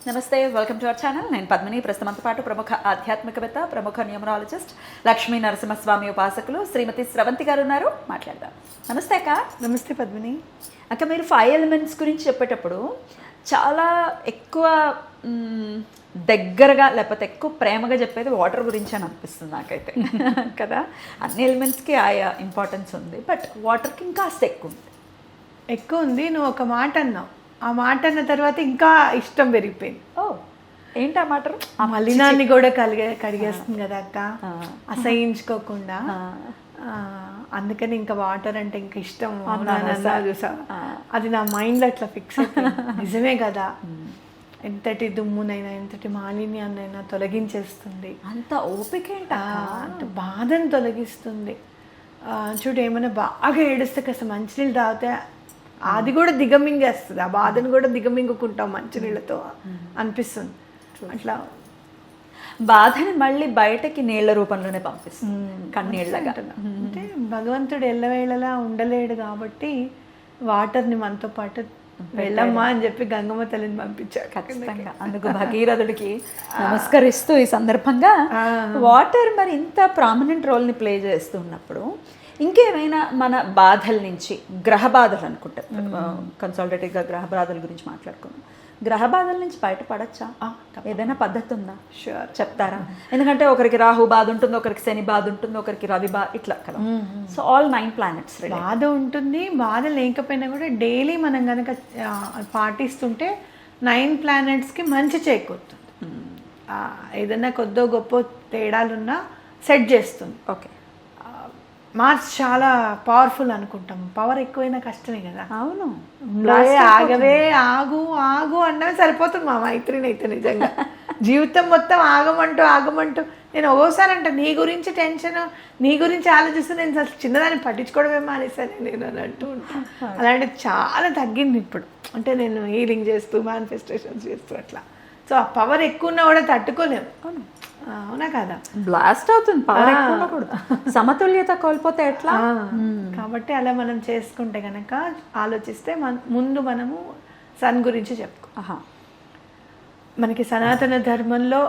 నమస్తే, welcome to our channel. నేను పద్మిని. ప్రస్తుతంతో పాటు ప్రముఖ ఆధ్యాత్మికవేత్త, ప్రముఖ న్యూమరాలజిస్ట్, లక్ష్మీ నరసింహస్వామి ఉపాసకులు శ్రీమతి స్రవంతి గారు ఉన్నారు. మాట్లాడదాం. నమస్తే అక్క. నమస్తే పద్మిని. అక్క, మీరు 5 ఎలిమెంట్స్ గురించి చెప్పేటప్పుడు చాలా ఎక్కువ దగ్గరగా లేకపోతే ఎక్కువ ప్రేమగా చెప్పేది వాటర్ గురించి అని అనిపిస్తుంది నాకైతే కదా. అన్ని ఎలిమెంట్స్కి ఆయా ఇంపార్టెన్స్ ఉంది, బట్ వాటర్కి ఇంకా ఎక్కువ ఉంది. నువ్వు ఒక మాట అన్నావు, ఆ మాట అన్న తర్వాత ఇంకా ఇష్టం పెరిగిపోయింది. ఓ, ఏంటి ఆ మాట? ఆ మలినాన్ని కూడా కడిగేస్తుంది కదా అక్క, అసహించుకోకుండా. అందుకని ఇంకా వాటర్ అంటే ఇంకా ఇష్టం. చూసా, అది నా మైండ్లో అట్లా ఫిక్స్ అయిపోయింది. నిజమే కదా, ఎంతటి దుమ్మునైనా ఎంతటి మాలిన్యాన్నైనా తొలగించేస్తుంది. అంత ఓపిక అంటే బాధను తొలగిస్తుంది. చూడు, ఏమైనా బాగా ఏడుస్తే కాస్త మంచినీళ్ళు తాగితే అది కూడా దిగమింగేస్తుంది, ఆ బాధను కూడా దిగమింగుకుంటాం మంచినీళ్ళతో అనిపిస్తుంది. అట్లా బాధని మళ్ళీ బయటకి నీళ్ల రూపంలోనే పంపిస్తుంది, కన్నీళ్ళగా. అంటే భగవంతుడు ఎల్లవేళలా ఉండలేడు కాబట్టి వాటర్ని మనతో పాటు వెళ్ళమ్మా అని చెప్పి గంగమ్మ తల్లిని పంపించారు. ఖచ్చితంగా. అందుకు భగీరథుడికి నమస్కరిస్తూ ఈ సందర్భంగా వాటర్ మరి ఇంత ప్రామినెంట్ రోల్ని ప్లే చేస్తున్నప్పుడు ఇంకేమైనా మన బాధల నుంచి, గ్రహ బాధలు అనుకుంటే కన్సల్టేటివ్గా గ్రహ బాధల గురించి మాట్లాడుకున్నాం, గ్రహ బాధల నుంచి బయటపడచ్చా? ఏదైనా పద్ధతి ఉందా? షూర్, చెప్తారా? ఎందుకంటే ఒకరికి రాహు బాధ ఉంటుంది, ఒకరికి శని బాధ ఉంటుంది, ఒకరికి రవి బాధ, ఇట్లా కదా. సో ఆల్ 9 planets బాధ ఉంటుంది. బాధ లేకపోయినా కూడా డైలీ మనం కనుక పాటిస్తుంటే 9 planetsకి మంచి చేకూరుతుంది. ఏదైనా కొద్దో గొప్ప తేడాలున్నా సెట్ చేస్తుంది. ఓకే, మార్స్ చాలా పవర్ఫుల్ అనుకుంటాం, పవర్ ఎక్కువైనా కష్టమే కదా. అవును, ఆగవే ఆగు ఆగు అన్నవి సరిపోతుంది మా మైత్రిని అయితే. నిజంగా జీవితం మొత్తం ఆగమంటూ నేను ఒక్కోసారి అంటే నీ గురించి టెన్షన్, నీ గురించి ఆలోచిస్తూ నేను అసలు చిన్నదాన్ని పట్టించుకోవడమే మానేసాను నేను అని అంటూ ఉంటాను. అలాంటిది చాలా తగ్గింది ఇప్పుడు. అంటే నేను హీలింగ్ చేస్తూ మేనిఫెస్టేషన్స్ చేస్తూ అట్లా. సో ఆ పవర్ ఎక్కువ ఉన్నా కూడా తట్టుకోలేము. అవునా కదా, బ్లాస్ట్ అవుతుంది పవర్ ఎక్కువ కూడా. సమతుల్యత కోల్పోతే ఎట్లా? కాబట్టి అలా మనం చేసుకుంటే కనుక ఆలోచిస్తే ముందు మనము సన్ గురించి చెప్పుకో. మనకి సనాతన ధర్మంలో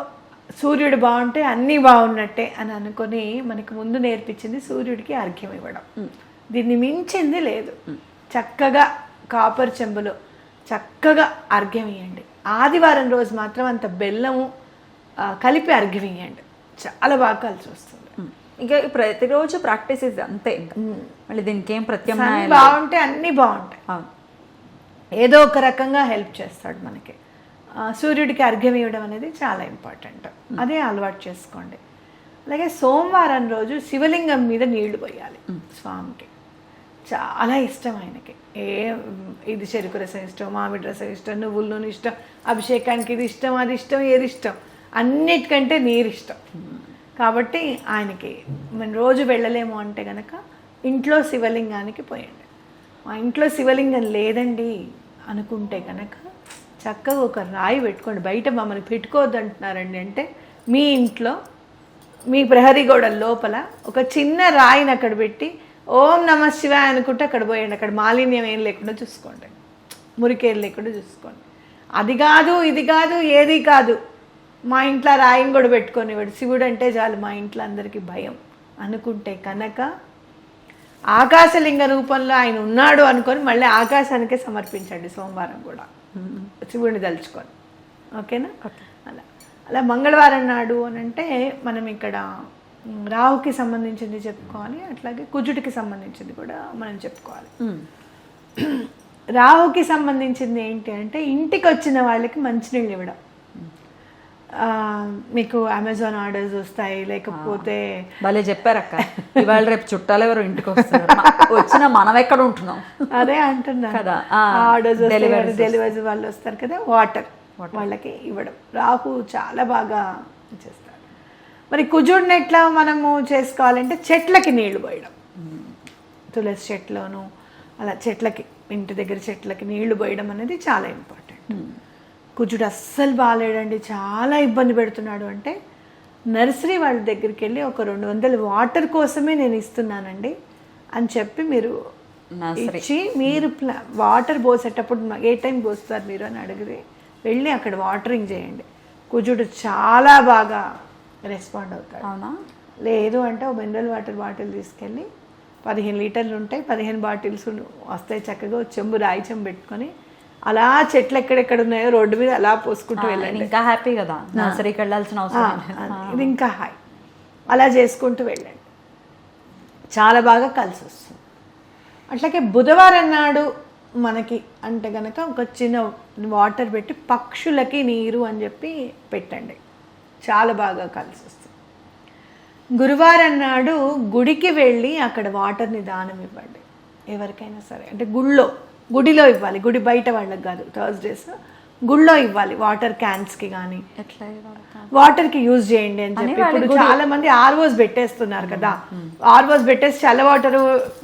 సూర్యుడు బాగుంటే అన్నీ బాగున్నట్టే అని అనుకొని మనకి ముందు నేర్పించింది సూర్యుడికి అర్ఘ్యం ఇవ్వడం. దీన్ని మించింది లేదు. చక్కగా కాపర్ చెంబులో చక్కగా అర్ఘ్యం ఇవ్వండి. ఆదివారం రోజు మాత్రం అంత బెల్లము కలిపి అర్ఘ్యం ఇవ్వండి, చాలా బాగా కలిసి వస్తుంది. ఇంకా ప్రతిరోజు ప్రాక్టీస్ అంతే. మళ్ళీ దీనికి ఏం ప్రత్యామ్నాయం? బాగుంటే అన్నీ బాగుంటాయి. ఏదో ఒక రకంగా హెల్ప్ చేస్తాడు మనకి. సూర్యుడికి అర్ఘ్యం ఇవ్వడం అనేది చాలా ఇంపార్టెంట్. అదే అలవాటు చేసుకోండి. అలాగే సోమవారం రోజు శివలింగం మీద నీళ్లు పోయాలి. స్వామికి చాలా ఇష్టం ఆయనకి. ఇది చెరుకు రసం ఇష్టం, మామిడి రసం ఇష్టం, నువ్వుల నూనె ఇష్టం, అభిషేకానికి ఇది ఇష్టం, అది ఇష్టం, ఏది ఇష్టం, అన్నిటికంటే నీరు ఇష్టం. కాబట్టి ఆయనకి మనం రోజు వెళ్ళలేము అంటే కనుక ఇంట్లో శివలింగానికి పోయండి. మా ఇంట్లో శివలింగం లేదండి అనుకుంటే కనుక చక్కగా ఒక రాయి పెట్టుకోండి. బయట మమ్మల్ని పెట్టుకోవద్దు అంటున్నారండి అంటే మీ ఇంట్లో మీ ప్రహరీ గోడ లోపల ఒక చిన్న రాయిని అక్కడ పెట్టి ఓం నమ శివాయ అనుకుంటే అక్కడ పోయండి. అక్కడ మాలిన్యం ఏం లేకుండా చూసుకోండి, మురికేం లేకుండా చూసుకోండి. అది కాదు ఇది కాదు ఏది కాదు, మా ఇంట్లో రాయిని కూడా పెట్టుకొని వాడు శివుడు అంటే చాలు మా ఇంట్లో అందరికీ భయం అనుకుంటే కనుక ఆకాశలింగ రూపంలో ఆయన ఉన్నాడు అనుకొని మళ్ళీ ఆకాశానికే సమర్పించండి సోమవారం కూడా శివుడిని తలుచుకొని. ఓకేనా? అలా మంగళవారం నాడు అని అంటే మనం ఇక్కడ రాహుకి సంబంధించింది చెప్పుకోవాలి, అట్లాగే కుజుడికి సంబంధించింది కూడా మనం చెప్పుకోవాలి. రాహుకి సంబంధించింది ఏంటి అంటే ఇంటికి వచ్చిన వాళ్ళకి మంచినీళ్ళు ఇవ్వడం. మీకు అమెజాన్ ఆర్డర్స్ వస్తాయి, లేకపోతే భలే చెప్పారక్క. ఇవాళ రేపు చుట్టాలు ఎవరు ఇంటికి వస్తారు, వచ్చిన మనం ఎక్కడ ఉంటున్నాం అదే అంటున్నా కదా. ఆర్డర్స్ డెలివరీ వాళ్ళు వస్తారు కదా, వాటర్ వాళ్ళకి ఇవ్వడం. రాహు చాలా బాగా చేస్తారు. మరి కుజుడిని ఎట్లా మనము చేసుకోవాలంటే చెట్లకి నీళ్లు పోయడం. తులసి చెట్లోను అలా చెట్లకి, ఇంటి దగ్గర చెట్లకి నీళ్లు పోయడం అనేది చాలా ఇంపార్టెంట్. కుజుడు అస్సలు బాగాలేడండి, చాలా ఇబ్బంది పెడుతున్నాడు అంటే నర్సరీ వాళ్ళ దగ్గరికి వెళ్ళి ఒక 200 వాటర్ కోసమే నేను ఇస్తున్నానండి అని చెప్పి మీరు ఇచ్చి, మీరు వాటర్ పోసేటప్పుడు ఏ టైం పోస్తారు మీరు అని అడిగితే వెళ్ళి అక్కడ వాటరింగ్ చేయండి. కుజుడు చాలా బాగా రెస్పాండ్ అవుతాడు. అవునా? లేదు అంటే ఒక మినరల్ వాటర్ బాటిల్ తీసుకెళ్ళి 15 లీటర్లు ఉంటాయి, 15 బాటిల్స్ వస్తాయి, చక్కగా చెంబు రాయి చెంబు పెట్టుకొని అలా చెట్లు ఎక్కడెక్కడ ఉన్నాయో రోడ్డు మీద అలా పోసుకుంటూ వెళ్ళండి. ఇంకా హ్యాపీ కదా, నర్సరీకి వెళ్ళాల్సిన అవసరం. ఇది ఇంకా హాయ్. అలా చేసుకుంటూ వెళ్ళండి, చాలా బాగా కలిసి వస్తుంది. అట్లాగే బుధవారం నాడు మనకి అంటే కనుక ఒక చిన్న వాటర్ పెట్టి పక్షులకి నీరు అని చెప్పి పెట్టండి, చాలా బాగా కలిసి వస్తుంది. గురువారం నాడు గుడికి వెళ్ళి అక్కడ వాటర్ని దానం ఇవ్వండి ఎవరికైనా సరే. అంటే గుడిలో ఇవ్వాలి, గుడి బయట వాళ్ళకి కాదు. థర్స్డేస్ గుళ్ళో ఇవ్వాలి, వాటర్ క్యాన్స్కి కానీ వాటర్కి యూజ్ చేయండి అని చెప్పి. ఇప్పుడు చాలా మంది ఆర్ఓస్ పెట్టేస్తున్నారు కదా, ఆర్ఓస్ పెట్టేసి చల్ల వాటర్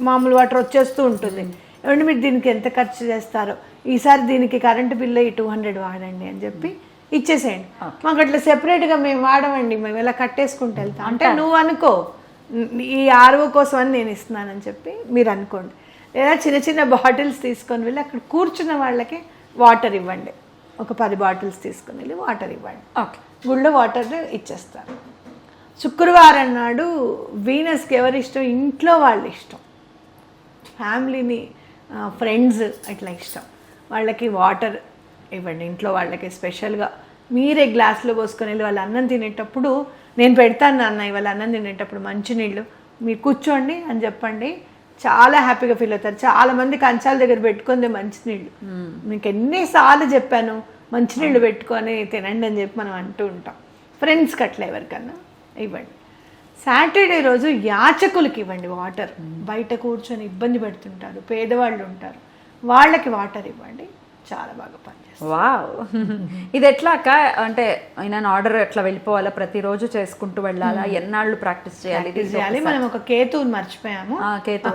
మామూలు వాటర్ వచ్చేస్తూ ఉంటుంది. ఏమంటే మీరు దీనికి ఎంత ఖర్చు చేస్తారో, ఈసారి దీనికి కరెంటు బిల్లు 200 వాడండి అని చెప్పి ఇచ్చేసేయండి. మాకు అట్లా సెపరేట్గా మేము వాడమండి, మేము ఇలా కట్టేసుకుంటూ వెళ్తాం అంటే నువ్వు అనుకో ఈ ఆర్ఓ కోసం అని నేను ఇస్తున్నానని చెప్పి మీరు అనుకోండి. లేదా చిన్న చిన్న బాటిల్స్ తీసుకొని వెళ్ళి అక్కడ కూర్చున్న వాళ్ళకి వాటర్ ఇవ్వండి, ఒక 10 బాటిల్స్ తీసుకొని వెళ్ళి వాటర్ ఇవ్వండి. ఓకే, గుళ్ళో వాటర్ ఇచ్చేస్తారు. శుక్రవారం నాడు వీనస్కి ఎవరి ఇష్టం, ఇంట్లో వాళ్ళు ఇష్టం, ఫ్యామిలీని ఫ్రెండ్స్ అట్లా ఇష్టం వాళ్ళకి వాటర్ ఇవ్వండి. ఇంట్లో వాళ్ళకి స్పెషల్గా మీరే గ్లాస్లో పోసుకొని వెళ్ళి వాళ్ళు అన్నం తినేటప్పుడు నేను పెడతాను నాన్న ఇవాళ అన్నం తినేటప్పుడు మంచినీళ్ళు మీరు కూర్చోండి అని చెప్పండి, చాలా హ్యాపీగా ఫీల్ అవుతారు. చాలా మంది కంచాల దగ్గర పెట్టుకుంది మంచినీళ్ళు, మీకు ఎన్నిసార్లు చెప్పాను మంచినీళ్ళు పెట్టుకొని తినండి అని చెప్పి మనం అంటూ ఉంటాం. ఫ్రెండ్స్కి అట్లా ఎవరికన్నా ఇవ్వండి. సాటర్డే రోజు యాచకులకి ఇవ్వండి వాటర్, బయట కూర్చొని ఇబ్బంది పెడుతుంటారు, పేదవాళ్ళు ఉంటారు, వాళ్ళకి వాటర్ ఇవ్వండి, చాలా బాగా పనిచేస్తుంది. వావ్, ఇది ఎట్లా అక్క? అంటే ఆయన ఆర్డర్ ఎట్లా వెళ్ళిపోవాలా, ప్రతిరోజు చేసుకుంటూ వెళ్ళాలా, ఎన్నాళ్ళు ప్రాక్టీస్ చేయాలి? మనం ఒక కేతువుని మర్చిపోయాము. కేతు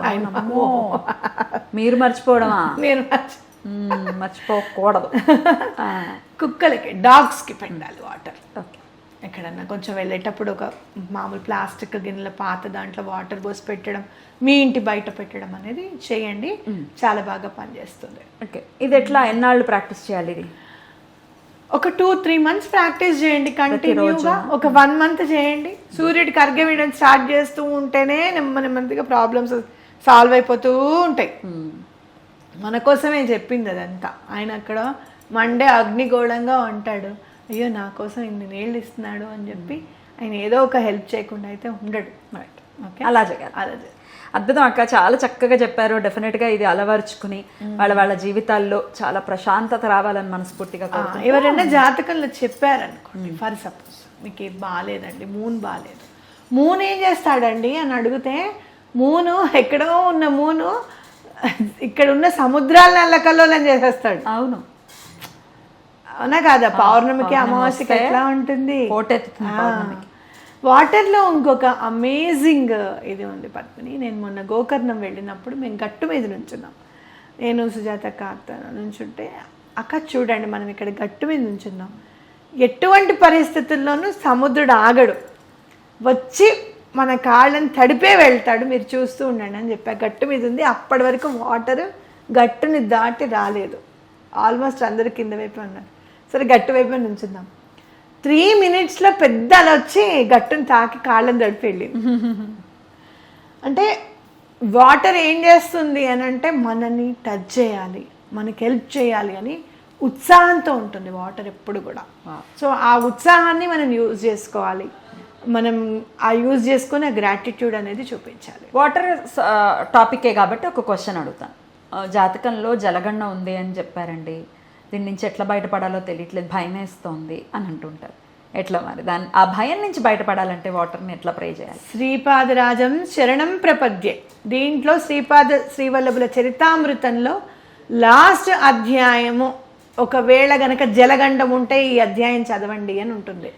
మీరు మర్చిపోవడమా? మీరు మర్చిపోకూడదు. కుక్కలకి డాగ్స్కి పెట్టాలి వాటర్. ఓకే, ఎక్కడన్నా కొంచెం వెళ్ళేటప్పుడు ఒక మామూలు ప్లాస్టిక్ గిన్నెల పాత దాంట్లో వాటర్ పోసి పెట్టడం, మీ ఇంటి బయట పెట్టడం అనేది చేయండి, చాలా బాగా పనిచేస్తుంది. ఓకే, ఇది ఎట్లా ఎన్నాళ్ళు ప్రాక్టీస్ చేయాలి? ఇది ఒక 2-3 months ప్రాక్టీస్ చేయండి కంటిన్యూగా. ఒక 1 month చేయండి. సూర్యుడికి అర్ఘ్యం వేయడం స్టార్ట్ చేస్తూ ఉంటేనే నెమ్మదిగా ప్రాబ్లమ్స్ సాల్వ్ అయిపోతూ ఉంటాయి. మన కోసమే చెప్పింది అదంతా. ఆయన అక్కడ మండే అగ్నిగోళంగా ఉంటాడు, అయ్యో నా కోసం ఇన్ని నీళ్ళు ఇస్తున్నాడు అని చెప్పి ఆయన ఏదో ఒక హెల్ప్ చేయకుండా అయితే ఉండడు. ఓకే, అలా చేయాలి. అద్భుతం అక్క, చాలా చక్కగా చెప్పారు. డెఫినెట్గా ఇది అలవర్చుకుని వాళ్ళ జీవితాల్లో చాలా ప్రశాంతత రావాలని మనస్ఫూర్తిగా. ఎవరైనా జాతకంలో చెప్పారనుకోండి, ఫర్ సపోజ్ మీకు బాగాలేదండి, మూన్ బాగాలేదు, మూన్ ఏం చేస్తాడండి అని అడిగితే, మూను ఎక్కడో ఉన్న మూను ఇక్కడ ఉన్న సముద్రాలను అల్లకల్లోలం చేసేస్తాడు. అవును, అవునా కాదా? పౌర్ణమికి అమావాస్యకి ఎట్లా ఉంటుంది, వాటర్లో ఇంకొక అమేజింగ్ ఇది ఉంది పద్మిని. నేను మొన్న గోకర్ణం వెళ్ళినప్పుడు మేము గట్టు మీద నుంచున్నాం, నేను సుజాత అక్క నుంచుంటే, అక్క చూడండి మనం ఇక్కడ గట్టు మీద నుంచున్నాం, ఎటువంటి పరిస్థితుల్లోనూ సముద్రుడు ఆగడు, వచ్చి మన కాళ్ళని తడిపే వెళ్తాడు, మీరు చూస్తూ ఉండండి అని చెప్పా. గట్టు మీద ఉంది, అప్పటి వరకు వాటర్ గట్టుని దాటి రాలేదు, ఆల్మోస్ట్ అందరు కింద వైపు ఉన్నారు. సరే గట్టు వైపు నుంచుందాం, 3 minutesలో పెద్ద అలా వచ్చి గట్టును తాకి కాళ్ళని తడిపి వెళ్ళి. అంటే వాటర్ ఏం చేస్తుంది అని అంటే మనని టచ్ చేయాలి, మనకి హెల్ప్ చేయాలి అని ఉత్సాహంతో ఉంటుంది వాటర్ ఎప్పుడు కూడా. సో ఆ ఉత్సాహాన్ని మనం యూజ్ చేసుకోవాలి, మనం ఆ యూజ్ చేసుకుని ఆ గ్రాటిట్యూడ్ అనేది చూపించాలి. వాటర్ టాపికే కాబట్టి ఒక క్వశ్చన్ అడుగుతాను. జాతకంలో జలగండ ఉంది అని చెప్పారండి, దీని నుంచి ఎట్లా బయటపడాలో తెలియట్లేదు, భయం వేస్తోంది అని అంటుంటారు. ఎట్లా మరి ఆ భయం నుంచి బయటపడాలంటే వాటర్ని ఎట్లా ప్రే చేయాలి? శ్రీపాదరాజం శరణం ప్రపద్యే, దీంట్లో శ్రీవల్లభుల చరితామృతంలో లాస్ట్ అధ్యాయము, ఒకవేళ గనక జలగండం ఉంటే ఈ అధ్యాయం చదవండి అని ఉంటుంది,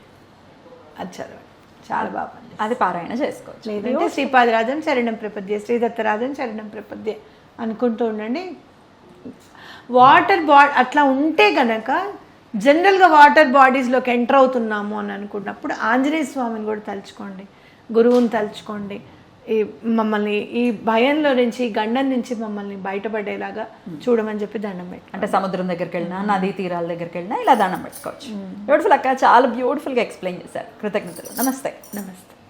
అది చదవండి, చాలా బాగా అది పారాయణ చేసుకోవచ్చు. లేదంటే శ్రీపాదరాజం శరణం ప్రపద్యే, శ్రీదత్తరాజం శరణం ప్రపద్యే అనుకుంటూ ఉండండి. వాటర్ అట్లా ఉంటే కనుక జనరల్గా వాటర్ బాడీస్లోకి ఎంటర్ అవుతున్నాము అని అనుకున్నప్పుడు ఆంజనేయ స్వామిని కూడా తలుచుకోండి, గురువుని తలుచుకోండి, ఈ మమ్మల్ని ఈ భయంలో నుంచి ఈ గండం నుంచి మమ్మల్ని బయటపడేలాగా చూడమని చెప్పి దండం పెట్టి, అంటే సముద్రం దగ్గరికి వెళ్ళినా నదీ తీరాల దగ్గరికి వెళ్ళినా ఇలా దండం పెట్టుకోవచ్చు. బ్యూటిఫుల్ అక్క, చాలా బ్యూటిఫుల్గా ఎక్స్ప్లెయిన్ చేశారు. కృతజ్ఞతలు. నమస్తే. నమస్తే.